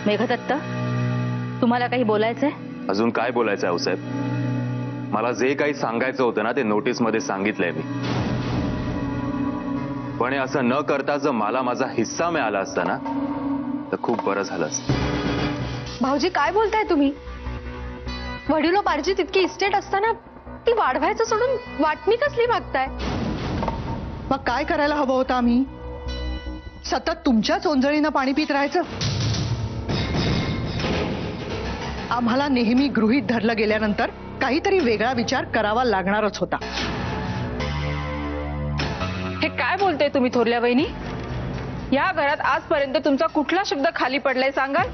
मेघदत्त, तुम्हाला काही बोलायचंय? अजून काय बोलायचं आहे साहेब? मला जे काही सांगायचं होतं ना ते नोटीस मध्ये सांगितलंय मी. पण हे असं न करता जर मला माझा हिस्सा मिळाला असता ना तर खूप बरं झालं असतं. भाऊजी काय बोलताय तुम्ही? वडिलोपार्जित इतकी इस्टेट असताना ती वाढवायचं सोडून वाटणी कसली मागताय? मग काय करायला हवं होतं आम्ही? सतत तुमच्याच ओंजळीनं पाणी पित राहायचं? आम्हाला नेहमी गृहीत धरलं गेल्यानंतर काहीतरी वेगळा विचार करावा लागणारच होता. हे काय बोलते तुम्ही थोरल्या वहिनी? या घरात आजपर्यंत तुमचा कुठला शब्द खाली पडलाय सांगाल?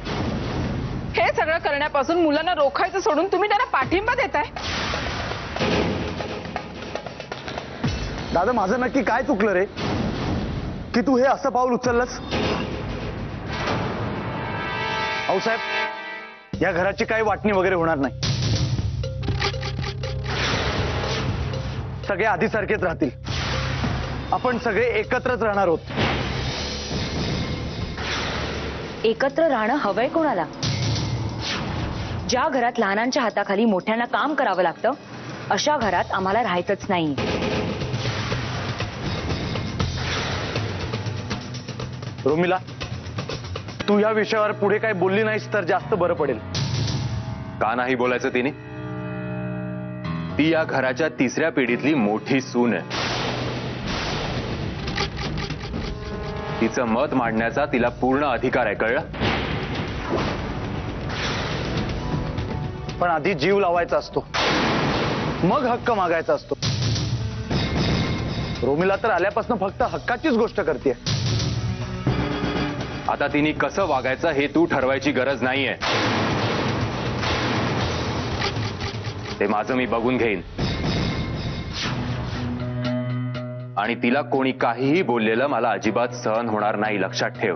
हे सगळं करण्यापासून मुलांना रोखायचं सोडून तुम्ही त्यांना पाठिंबा देताय. दादा, माझं नक्की काय चुकलं रे की तू हे असं पाऊल उचललंस? अहो साहेब, या घराची काही वाटणी वगैरे होणार नाही. सगळे आधीसारखेच राहतील. आपण सगळे एकत्रच राहणार आहोत. एकत्र राहणं हवंय कोणाला? ज्या घरात लहानांच्या हाताखाली मोठ्यांना काम करावं लागतं अशा घरात आम्हाला राहायचंच नाही. रोमिला, तू या विषयावर पुढे काही बोलली नाहीस तर जास्त बरं पडेल. का नाही बोलायचं तिने? ती या घराच्या तिसऱ्या पिढीतली मोठी सून आहे. तिचं मत मांडण्याचा तिला पूर्ण अधिकार आहे, कळलं? पण आधी जीव लावायचा असतो, मग हक्क मागायचा असतो. रोमिला तर आल्यापासून फक्त हक्काचीच गोष्ट करते. आता तिने कसं वागायचं हे तू ठरवायची गरज नाहीये. ते माझं मी बघून घेईन. आणि तिला कोणी काहीही बोललेलं मला अजिबात सहन होणार नाही, लक्षात ठेव.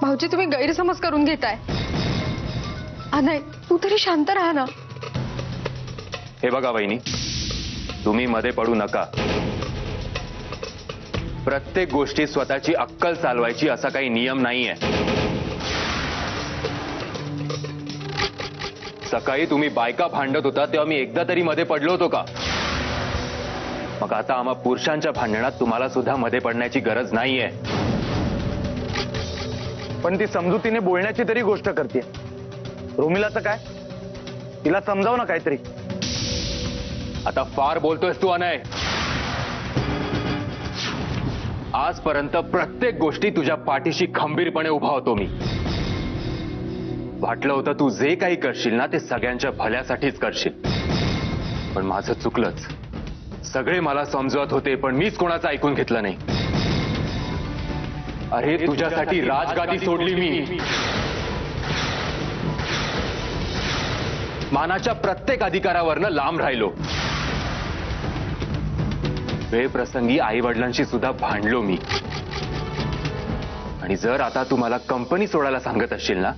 भाऊजी, तुम्ही गैरसमज करून घेताय. नाही, तू तरी शांत राहा ना. हे बघा वहिनी, तुम्ही मध्ये पडू नका. प्रत्येक गोष्टी स्वतःची अक्कल चालवायची असा काही नियम नाहीये. सकाळी तुम्ही बायका भांडत होता तेव्हा मी एकदा तरी मध्ये पडलो होतो का? मग आता आम्हा पुरुषांच्या भांडणात तुम्हाला सुद्धा मध्ये पडण्याची गरज नाहीये. पण ती समजुतीने बोलण्याची तरी गोष्ट करते. रोमिलाचं काय? तिला समजाव ना काहीतरी. आता फार बोलतोयस तू अनय. आजपर्यंत प्रत्येक गोष्टी तुझ्या पाठीशी खंबीरपणे उभा होतो मी. वाटलं होतं तू जे काही करशील ना ते सगळ्यांच्या भल्यासाठीच करशील. पण माझं चुकलंच. सगळे मला समजवत होते पण मीच कोणाचं ऐकून घेतलं नाही. अरे तुझ्यासाठी राजगादी सोडली मी. मानाच्या प्रत्येक अधिकारावरनं लांब राहिलो. वेळप्रसंगी आई वडिलांशी सुद्धा भांडलो मी. आणि जर आता तू मला कंपनी सोडायला सांगत असशील ना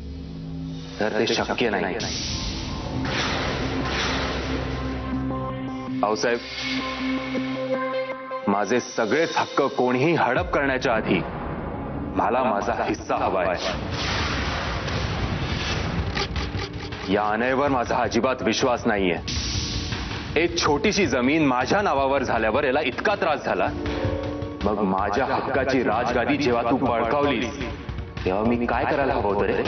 तर ते शक्य नाही. भाऊसाहेब, माझे सगळेच हक्क कोणीही हडप करण्याच्या आधी मला माझा हिस्सा हवाय. या अनयवर माझा अजिबात विश्वास नाहीये. एक छोटीशी जमीन माझ्या नावावर झाल्यावर याला इतका त्रास झाला. मग माझ्या हक्काची राजगादी जेव्हा तू बळकावलीस तेव्हा मी काय करायला हवं होतं रे?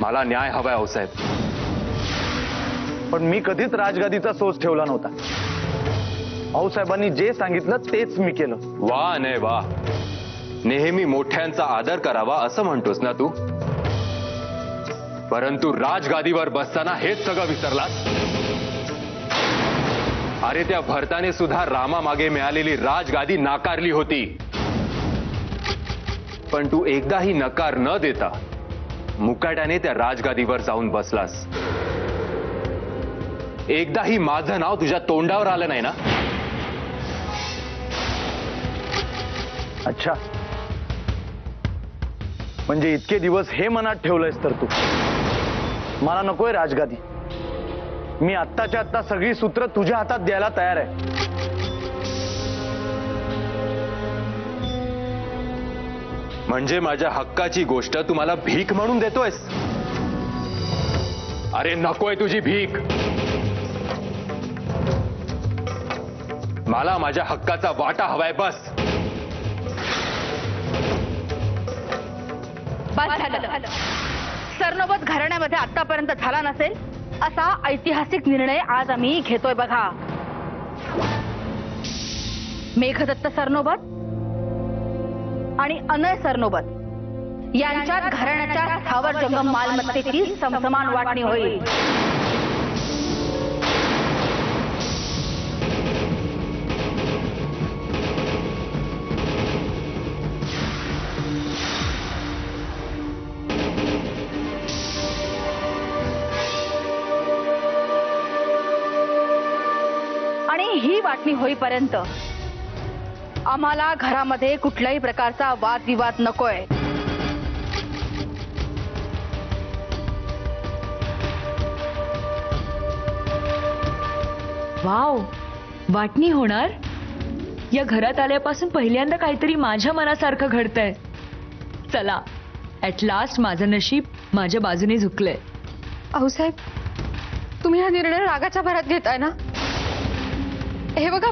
मला न्याय हवाय भाऊसाहेब. पण मी कधीच राजगादीचा सोच ठेवला नव्हता. भाऊसाहेबांनी जे सांगितलं तेच मी केलं. वा नाही वा. नेहमी मोठ्यांचा आदर करावा असं म्हणतोस ना तू? परंतु राजगादीवर बसताना हेच सगळं विसरलास. अरे त्या भरताने सुद्धा रामामागे मिळालेली राजगादी नाकारली होती. पण तू एकदाही नकार न देता मुकाट्याने त्या राजगादीवर जाऊन बसलास. एकदाही माझं नाव तुझ्या तोंडावर आलं नाही ना? अच्छा, म्हणजे इतके दिवस हे मनात ठेवलंयस तर तू मला नकोय राजगादी. मी आत्ताच्या आत्ता सगळी सूत्र तुझ्या हातात द्यायला तयार आहे. म्हणजे माझ्या हक्काची गोष्ट तुम्हाला भीक म्हणून देतोयस? अरे नकोय तुझी भीक. मला माझ्या हक्काचा वाटा हवाय बस. बस झालं. सरनोबत घराण्यामध्ये आतापर्यंत झाला नसेल असा ऐतिहासिक निर्णय आज आम्ही घेतोय बघा. मेघदत्त सरनोबत आणि अनय सरनोबत यांच्यात घराण्याच्या स्थावर जंगम मालमत्तेची समसमान वाटणी होईल. आणि ही वाटणी होईपर्यंत आम्हाला घरामध्ये कुठल्याही प्रकारचा वादविवाद नकोय. वाव, वाटणी होणार? या घरात आल्यापासून पहिल्यांदा काहीतरी माझ्या मनासारखं घडतंय. चला, ऍट लास्ट माझं नशीब माझ्या बाजूने झुकलंय. आऊसाहेब, तुम्ही हा निर्णय रागाच्या भरात घेताय ना? हे बघा,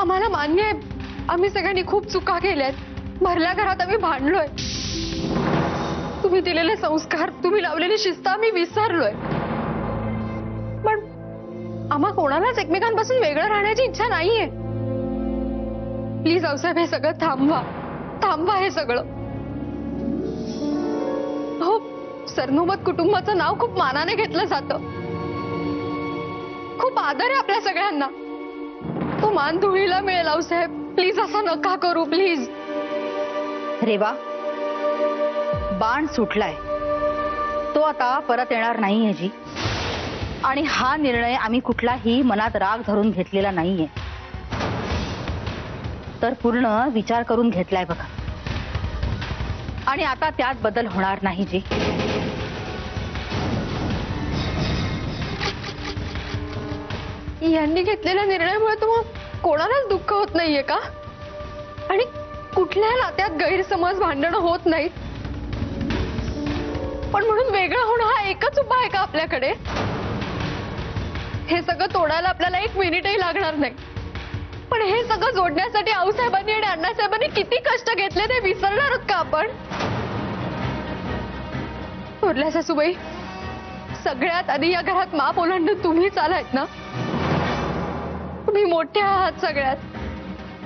आम्हाला मान्य आहे आम्ही सगळ्यांनी खूप चुका केल्यात. भरल्या घरात आम्ही भांडलोय. तुम्ही दिलेले संस्कार, तुम्ही लावलेली शिस्त आम्ही विसरलोय. पण आम्हा कोणालाच एकमेकांपासून वेगळं राहण्याची इच्छा नाहीये. प्लीज आऊसाहेब, हे सगळं थांबवा. थांबवा हे सगळं. हो, सरनोबत कुटुंबाचं नाव खूप मानाने घेतलं जातं. खूप आदर आहे आपल्या सगळ्यांना. तो मान धुळीला मिळेल आऊसाहेब. प्लीज असं नका करू, प्लीज. रेवा, बाण सुटलाय, तो आता परत येणार नाहीये जी. आणि हा निर्णय आम्ही कुठलाही मनात राग धरून घेतलेला नाहीये, तर पूर्ण विचार करून घेतलाय बघा. आणि आता त्यात बदल होणार नाही जी. यांनी घेतलेल्या निर्णयामुळे तुम्हाला कोणालाच दुःख होत नाहीये का? आणि कुठल्या नात्यात गैरसमज, भांडणं होत नाहीत, पण म्हणून वेगळं होणं हा एकच उपाय आहे का आपल्याकडे? हे सगळं तोडायला आपल्याला 1 मिनिटही लागणार नाही. पण हे सगळं जोडण्यासाठी आऊसाहेबांनी आणि अण्णासाहेबांनी किती कष्ट घेतले ते विसरणार आहोत का आपण? थोरल्या सासूबाई, सगळ्यात आधी या घरात माप ओलांडून तुम्हीच आलात ना. तुम्ही मोठ्या आहात सगळ्यात.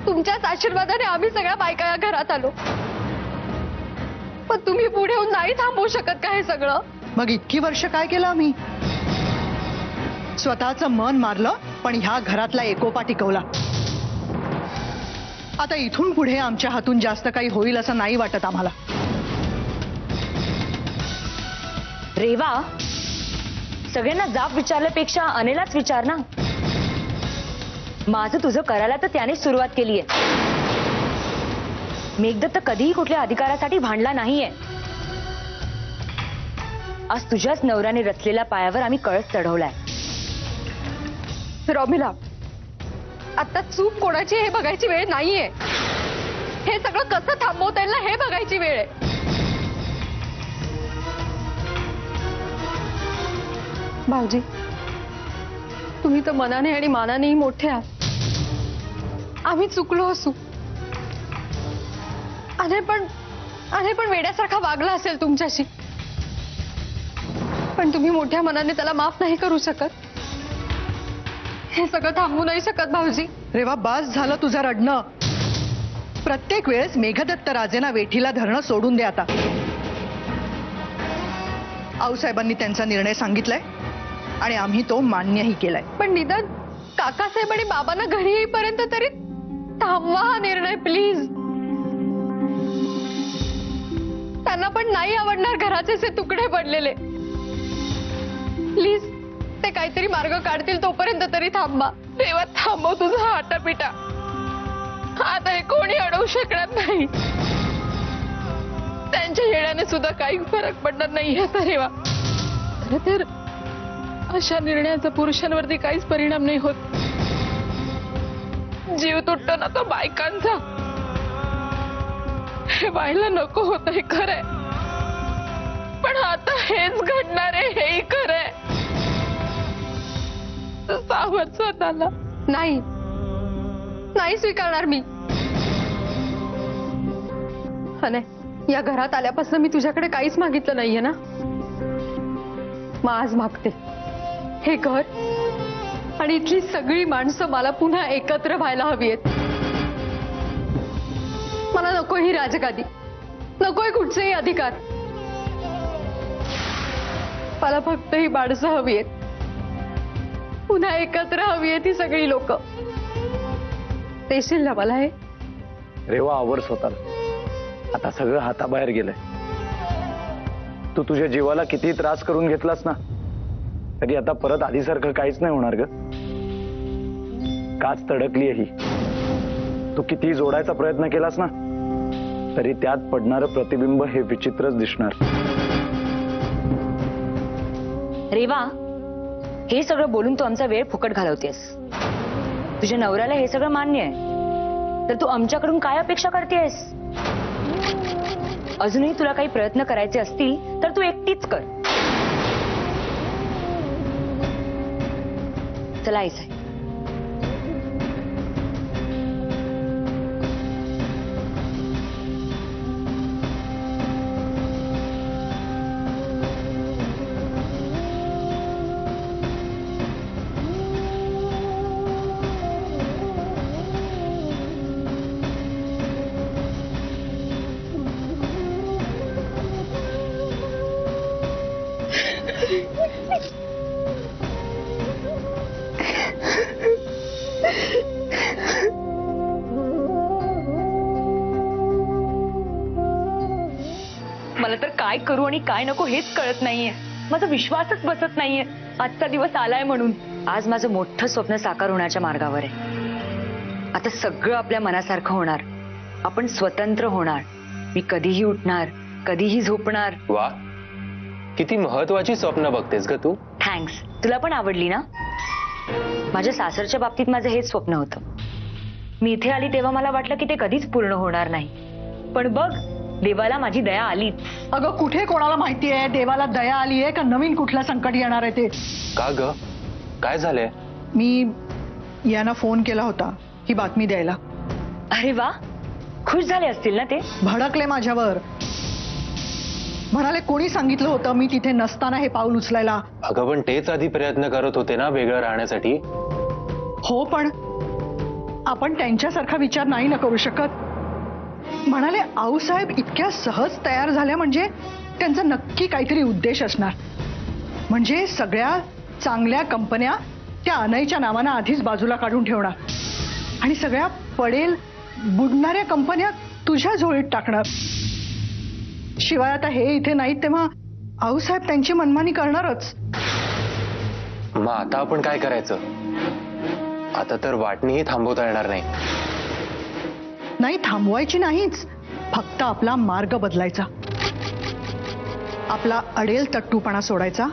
तुमच्याच आशीर्वादाने आम्ही सगळ्या बायका या घरात आलो. पण तुम्ही पुढे येऊन नाही थांबवू शकत का हे सगळं? मग इतकी वर्ष काय केलं आम्ही? स्वतःचं मन मारलं, पण ह्या घरातला एकोपा टिकवला. आता इथून पुढे आमच्या हातून जास्त काही होईल असं नाही वाटत आम्हाला. रेवा, सगळ्यांना जाब विचारल्यापेक्षा अनेलाच विचार ना. माझं तुझं करायला तर त्यानेच सुरुवात केलीये. मेघदत्त कधीही कुठल्या अधिकारासाठी भांडला नाहीये. आज तुझ्याच नवऱ्याने रचलेल्या पायावर आम्ही कळस चढवलाय. रॉमिला, आता चूक कोणाची हे बघायची वेळ नाहीये. हे सगळं कसं थांबवता येईल ना हे बघायची वेळ आहे. भाऊजी, तुम्ही तर मनाने आणि मानानेही मोठे आहात. आम्ही चुकलो असू. अरे पण वेड्यासारखा वागला असेल तुमच्याशी. पण तुम्ही मोठ्या मनाने त्याला माफ नाही करू शकत. हे सगळं थांबवू नाही शकत भाऊजी. रेवा, बास झालं तुझं रडणं. प्रत्येक वेळेस मेघदत्त राजेंना वेठीला धरणं सोडून दे आता. आऊसाहेबांनी त्यांचा निर्णय सांगितलाय आणि आम्ही तो मान्यही केलाय. पण निदान काकासाहेब आणि बाबांना घरी येईपर्यंत तरी थांबवा हा निर्णय प्लीज. त्यांना पण नाही आवडणार घराचे असे तुकडे पडलेले. प्लीज, ते काहीतरी मार्ग काढतील तोपर्यंत तरी थांबा. तेव्हा थांबव तुझा आटापिटा. आता हे कोणी अडवू शकणार नाही. त्यांच्या येण्याने सुद्धा काही फरक पडणार नाही हे तर. तर अशा निर्णयाचा पुरुषांवरती काहीच परिणाम नाही होत. जीव तुटतो ना तो बायकांचा. हे व्हायला नको होतं हे खरंय, पण आता हेच घडणार आहे हेही खरंय. सावध स्वतःला. नाही नाही स्वीकारणार मी. या घरात आल्यापासून मी तुझ्याकडे काहीच मागितलं नाहीये ना. मग आज मागते हे घर आणि इथली सगळी माणसं मला पुन्हा एकत्र व्हायला हवीत. मला नको ही राजगादी, नकोय कुठचेही अधिकार. मला फक्त ही माणसं हवी आहेत, पुन्हा एकत्र हवी आहेत ही सगळी लोक. देशील ना मला हे? रेवा आवर स्वतःला. आता सगळं हाताबाहेर गेलंय. तू तुझ्या जीवाला किती त्रास करून घेतलास ना, तरी आता परत आधीसारखं काहीच नाही होणार ग. काच तडकली ही. तू किती जोडायचा प्रयत्न केलास ना, तरी त्यात पडणारं प्रतिबिंब हे विचित्रच दिसणार. रेवा, हे सगळं बोलून तू आमचा वेळ फुकट घालवतेस. तुझ्या नवऱ्याला हे सगळं मान्य आहे, तर तू आमच्याकडून काय अपेक्षा करतेस? अजूनही तुला काही प्रयत्न करायचे असतील तर तू एकटीच कर. चला आई साहेब. मला तर काय करू आणि काय नको हेच कळत नाहीये. माझा विश्वासच बसत नाहीये. आजचा दिवस आलाय म्हणून. आज माझं मोठं स्वप्न साकार होण्याच्या मार्गावर आहे. आता सगळं आपल्या मनासारखं होणार. आपण स्वतंत्र होणार. मी कधीही उठणार, कधीही झोपणार. वा, किती महत्वाची स्वप्न बघतेस ग तू. थँक्स. तुला पण आवडली ना? माझ्या सासरच्या बाबतीत माझं हेच स्वप्न होतं. मी इथे आली तेव्हा मला वाटलं की ते कधीच पूर्ण होणार नाही, पण बघ, देवाला माझी दया आलीच. अगं कुठे कोणाला माहितीये देवाला दया आलीये का नवीन कुठलं संकट येणार आहे ते? का ग, काय झालंय? मी यांना फोन केला होता ही बातमी द्यायला. अरे वा, खुश झाले असतील ना ते? भडकले माझ्यावर. म्हणाले कोणी सांगितलं होतं मी तिथे नसताना हे पाऊल उचलायला. अगं पण तेच आधी प्रयत्न करत होते ना वेगळं राहण्यासाठी. हो, पण आपण त्यांच्यासारखा विचार नाही ना करू शकत. म्हणाले आऊसाहेब इतक्या सहज तयार झाल्या म्हणजे त्यांचा नक्की काहीतरी उद्देश असणार. म्हणजे सगळ्या चांगल्या कंपन्या त्या अनयच्या नावानं आधीच बाजूला काढून ठेवणार आणि सगळ्या पडेल बुडणाऱ्या कंपन्या तुझ्या झोळीत टाकणार. शिवाय आता हे इथे नाहीत तेव्हा आऊसाहेब त्यांची मनमानी करणारच. मग आता आपण काय करायचं? आता तर वाटणीही थांबवता येणार नाही. नाही, थांबवायची नाहीच, फक्त आपला मार्ग बदलायचा. आपला अडेल तट्टूपणा सोडायचा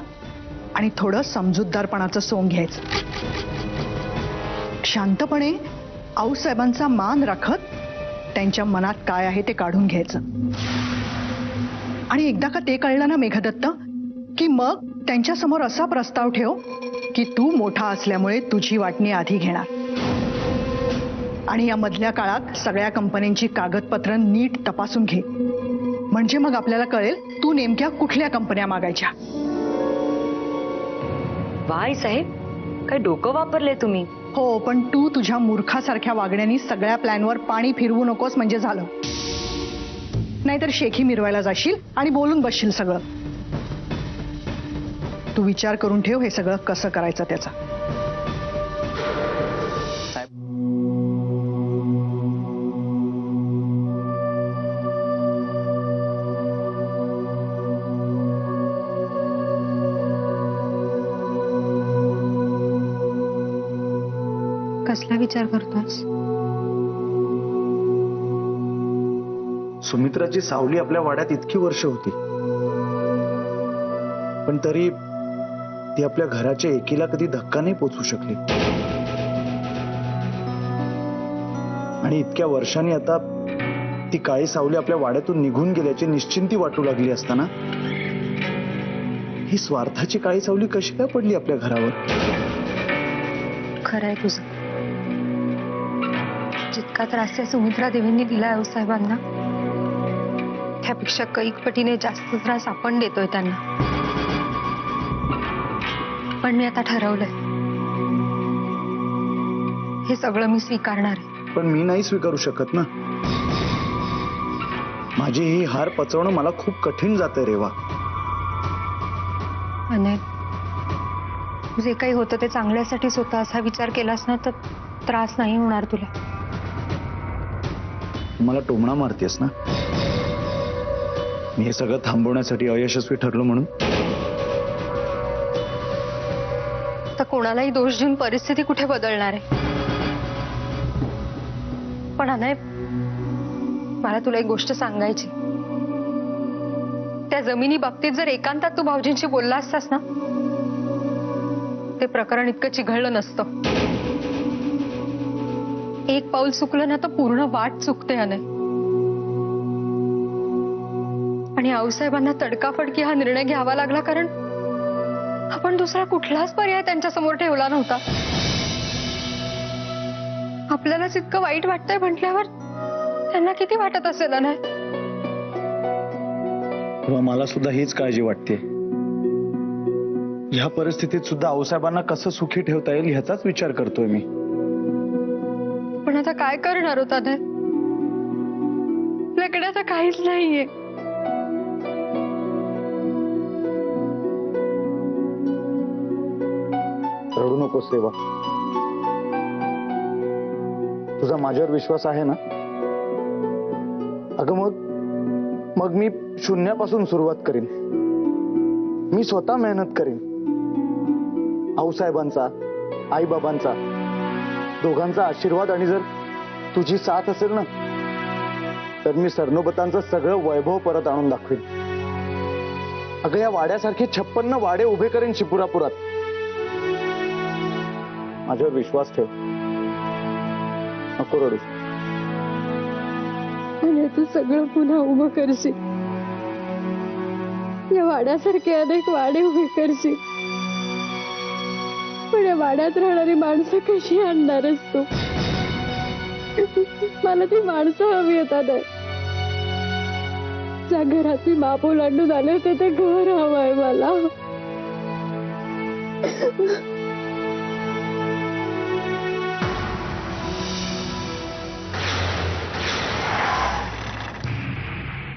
आणि थोडं समजूतदारपणाचं सोंग घ्यायचं. शांतपणे आऊसाहेबांचा मान राखत त्यांच्या मनात काय आहे ते काढून घ्यायचं. आणि एकदा का ते कळलं ना मेघदत्त, की मग त्यांच्या समोर असा प्रस्ताव ठेव की तू मोठा असल्यामुळे तुझी वाटणी आधी घेणार आणि या मधल्या काळात सगळ्या कंपन्यांची कागदपत्र नीट तपासून घे. म्हणजे मग आपल्याला कळेल तू नेमक्या कुठल्या कंपन्या मागायच्या. वाय साहेब, काय डोकं वापरले तुम्ही. हो, पण तू तुझ्या मूर्खासारख्या वागण्याने सगळ्या प्लॅनवर पाणी फिरवू नकोस म्हणजे झालं. नाहीतर शेखी मिरवायला जाशील आणि बोलून बसशील सगळं. तू विचार करून ठेव हे सगळं कसं करायचं त्याचा. कसला विचार करतोस? सुमित्राची सावली आपल्या वाड्यात इतकी वर्ष होती, पण तरी ती आपल्या घराच्या एकीला कधी धक्का नाही पोचू शकली. आणि इतक्या वर्षांनी आता ती काळी सावली आपल्या वाड्यातून निघून गेल्याची निश्चिंती वाटू लागली असताना ही स्वार्थाची काळी सावली कशी काय पडली आपल्या घरावर? खरंय तुझं. जितका त्रास त्या सुमित्रा देवींनी दिलाय आऊसाहेबांना त्यापेक्षा कैक पटीने जास्त त्रास आपण देतोय त्यांना. पण मी आता ठरवलंय हे सगळं मी स्वीकारणार आहे. पण मी नाही स्वीकारू शकत ना. माझी ही हार पचवणं मला खूप कठीण जातंय रेवा. आणि जे काही होतं ते चांगल्यासाठीच होतं असा विचार केलास ना तर त्रास नाही होणार तुला. मला टोमणा मारतेस ना मी हे सगळं थांबवण्यासाठी अयशस्वी ठरलो म्हणून? तर कोणालाही दोष देऊन परिस्थिती कुठे बदलणार आहे. पण अनय मला तुला एक गोष्ट सांगायची. त्या जमिनी बाबतीत जर एकांतात तू भाऊजींशी बोलला असतास ना ते प्रकरण इतकं चिघळलं नसतं. एक पाऊल चुकलं ना तर पूर्ण वाट चुकते अनय. आणि आऊसाहेबांना तडकाफडकी हा निर्णय घ्यावा लागला कारण आपण दुसरा कुठलाच पर्याय त्यांच्या समोर ठेवला नव्हता. आपल्यालाच इतकं वाईट वाटतंय म्हटल्यावर त्यांना किती वाटत असेल ना. तेव्हा मला सुद्धा हीच काळजी वाटते. ह्या परिस्थितीत सुद्धा आऊसाहेबांना कसं सुखी ठेवता येईल ह्याचाच विचार करतोय मी. पण आता काय करणार होता ते? आपल्याकडे आता काहीच नाहीये. रडू नकोस रेवा. तुझा माझ्यावर विश्वास आहे ना? अगं मग मी शून्यापासून सुरुवात करीन. मी स्वतः मेहनत करीन. आऊसाहेबांचा आईबाबांचा दोघांचा आशीर्वाद आणि जर तुझी साथ असेल ना तर मी सरनोबतांचं सगळं वैभव परत आणून दाखवीन. अगं या वाड्यासारखे 56 वाडे उभे करीन शिपुरापुरात. माझ्यावर विश्वास ठेव. नको रडू. आणि तू सगळं पुन्हा उभं करशील. या वाड्यासारखे अनेक वाडे उभे करशील. पण या वाड्यात राहणारी माणसं कशी आणणारच तू? मला ती माणसं हवी येतात. ज्या घरात मी माप ओलांडून आले होते ते घर हवंय मला.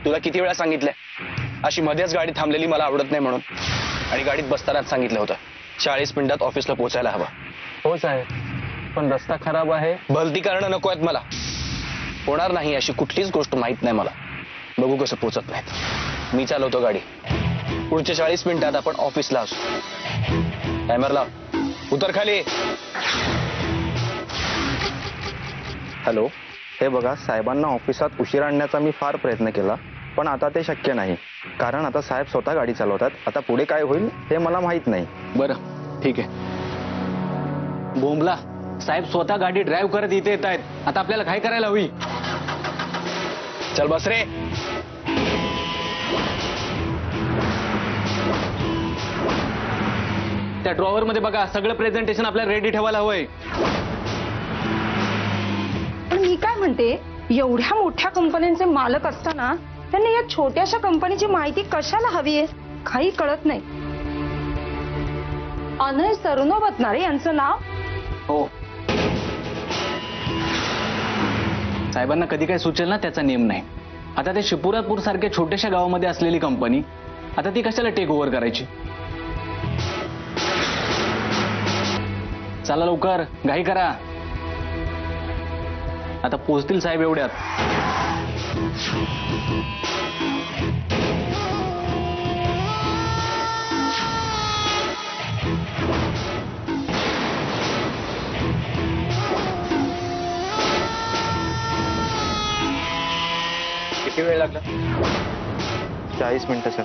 तुला किती वेळा सांगितलंय अशी मध्येच गाडी थांबलेली मला आवडत नाही म्हणून. आणि गाडीत बसतानाच सांगितलं होतं 40 मिनिटात ऑफिसला पोहोचायला हवा. हो साहेब पण रस्ता खराब आहे. भलती कारणं नको आहेत मला. होणार नाही अशी कुठलीच गोष्ट माहित नाही मला. बघू कसं पोहोचत नाहीत. मी चालवतो गाडी. पुढच्या 40 मिनिटात आपण ऑफिसला असू. टायमर लाव. उतर खाली. हॅलो. हे बघा साहेबांना ऑफिसात उशीर आणण्याचा मी फार प्रयत्न केला पण आता ते शक्य नाही कारण आता साहेब स्वतः गाडी चालवतात. आता पुढे काय होईल हे मला माहित नाही. बरं ठीक आहे. बोंबला साहेब स्वतः गाडी ड्राईव्ह करत इथे येत आहेत. आता आपल्याला काय करायला हवी? चल बस रे. त्या ड्रॉवर मध्ये बघा सगळं प्रेझेंटेशन आपल्याला रेडी ठेवायला हवंय. पण मी काय म्हणते एवढ्या मोठ्या कंपन्यांचे मालक असताना त्यांना या छोट्याशा कंपनीची माहिती कशाला हवी आहे? काही कळत नाही. अनय सरनोबत यांचं नाव. हो साहेबांना कधी काय सुचेल ना त्याचा नियम नाही. आता ते शिपुरापूर सारख्या छोट्याशा गावामध्ये असलेली कंपनी आता ती कशाला टेक ओव्हर करायची? चला लवकर घाई करा. आता पोहोचतील साहेब एवढ्यात. किती वेळ लागला? 40 मिनिटं सर.